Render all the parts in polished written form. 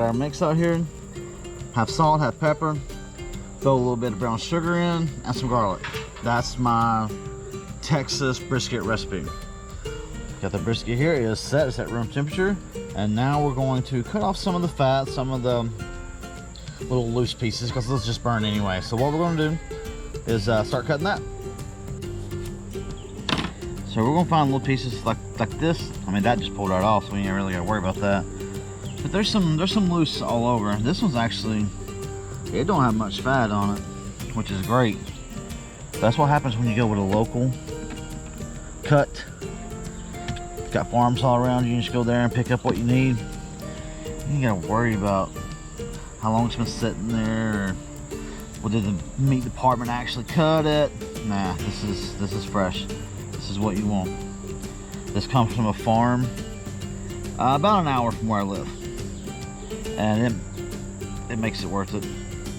our mix out here. Have salt, have pepper, throw a little bit of brown sugar in, and some garlic. That's my Texas brisket recipe. Got the brisket here, it is set, it's at room temperature. And now we're going to cut off some of the fat, some of the little loose pieces, because those just burn anyway. So what we're going to do is start cutting that. So we're going to find little pieces like this. I mean, that just pulled right off, so we ain't really got to worry about that. But there's some loose all over. This one's actually, it don't have much fat on it, which is great. That's what happens when you go with a local cut. Got farms all around you. You just go there and pick up what you need. You ain't gotta worry about how long it's been sitting there, or did the meat department actually cut it. Nah, this is fresh. This is what you want. This comes from a farm about an hour from where I live, and it makes it worth it.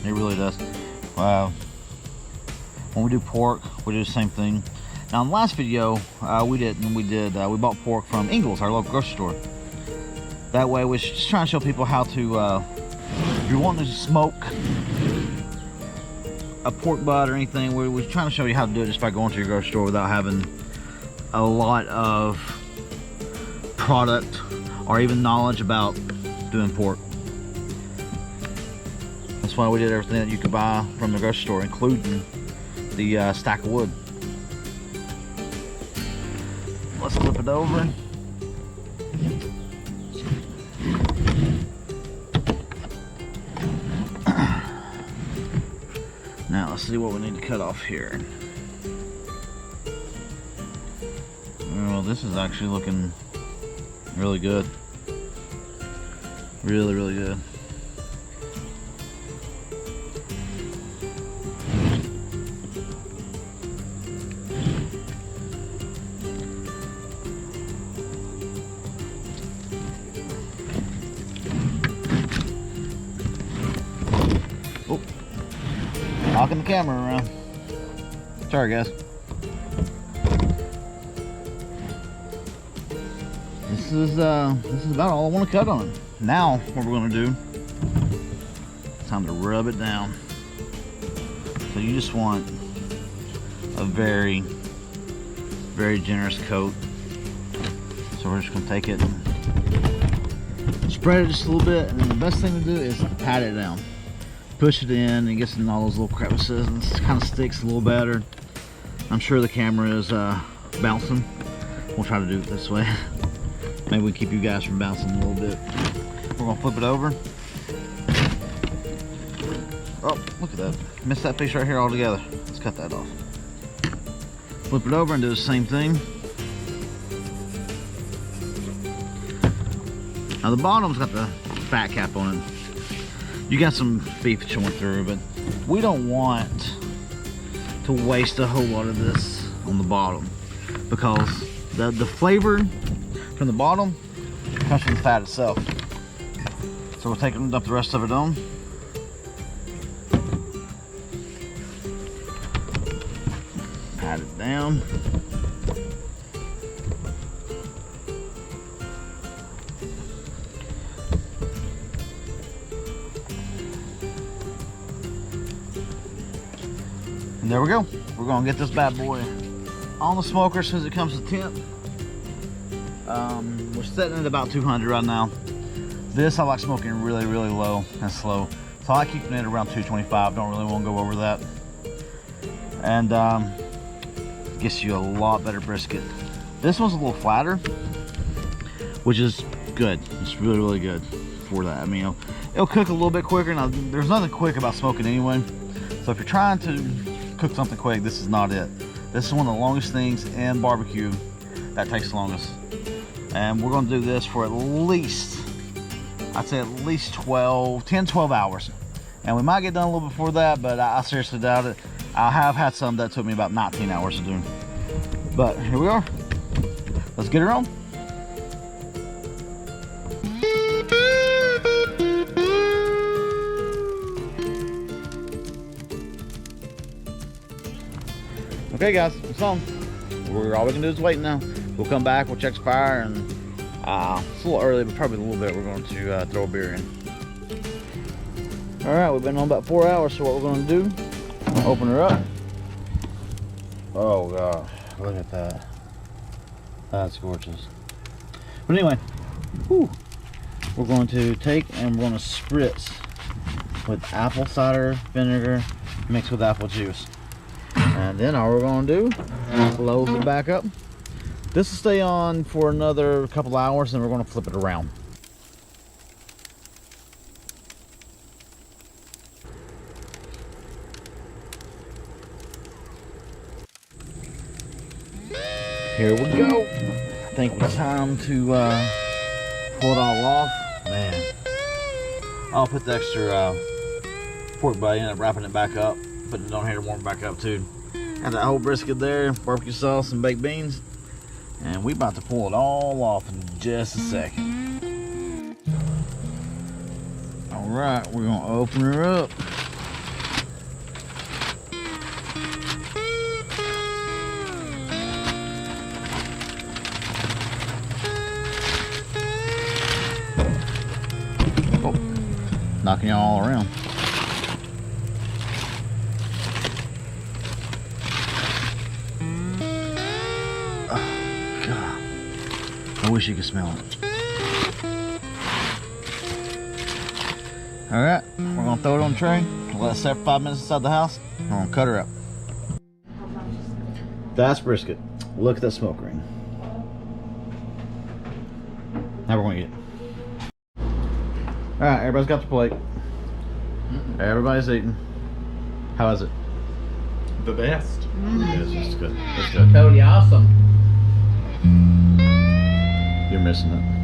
It really does. When we do pork, we do the same thing. Now in the last video, we bought pork from Ingles, our local grocery store. That way, we're just trying to show people how to, if you're wanting to smoke a pork butt or anything, we're trying to show you how to do it just by going to your grocery store without having a lot of product or even knowledge about doing pork. That's why we did everything that you could buy from the grocery store, including the stack of wood. Let's flip it over. Now let's see what we need to cut off here. Well, this is actually looking really good. Really, really good. Knocking the camera around. Sorry guys. This is about all I want to cut on it. Now what we're going to do, it's time to rub it down. So you just want a very, very generous coat. So we're just going to take it and spread it just a little bit, and then the best thing to do is to pat it down. Push it in and gets in all those little crevices, and it kind of sticks a little better. I'm sure the camera is bouncing. We'll try to do it this way. Maybe we keep you guys from bouncing a little bit. We're gonna flip it over. Oh, look at that. Missed that piece right here altogether. Let's cut that off. Flip it over and do the same thing. Now the bottom's got the fat cap on it. You got some beef showing through, but we don't want to waste a whole lot of this on the bottom, because the flavor from the bottom comes from the fat itself. So we're taking up the rest of it on. Pat it down. And there we go. We're gonna get this bad boy on the smoker as soon as it comes to temp. We're sitting at about 200 right now. This I like smoking really, really low and slow. So I keep it at around 225. Don't really want to go over that. And gets you a lot better brisket. This one's a little flatter, which is good. It's really, really good for that. I mean, it'll cook a little bit quicker. Now, there's nothing quick about smoking anyway. So if you're trying to cook something quick, this is not it. This is one of the longest things in barbecue that takes the longest. And we're gonna do this for at least, I'd say at least 10, 12 hours. And we might get done a little before that, but I seriously doubt it. I have had some that took me about 19 hours to do. But here we are. Let's get her on. Okay guys, it's on. All we can do is wait now. We'll come back, we'll check the fire, and it's a little early, but probably a little bit, we're going to throw a beer in. All right, we've been on about 4 hours, so what we're gonna do, open her up. Oh gosh, look at that. That's gorgeous. But anyway, whew, we're going to take and we're going to spritz with apple cider vinegar mixed with apple juice. And then all we're going to do, load it back up. This will stay on for another couple hours, and we're going to flip it around. Here we go. I think it's time to pull it all off. Man, I'll put the extra pork belly in it, wrapping it back up, putting it on here to warm it back up too. And the whole brisket there, barbecue sauce and baked beans. And we about to pull it all off in just a second. All right, we're gonna open her up. Knocking you all around. Oh, God. I wish you could smell it. All right, we're gonna throw it on the tray. Let it set for 5 minutes inside the house. We're gonna cut her up. That's brisket. Look at that smoke ring. Now we're gonna eat it. All right, everybody's got the plate. Everybody's eating. How is it? The best. It's good. It's good. Totally awesome. You're missing it.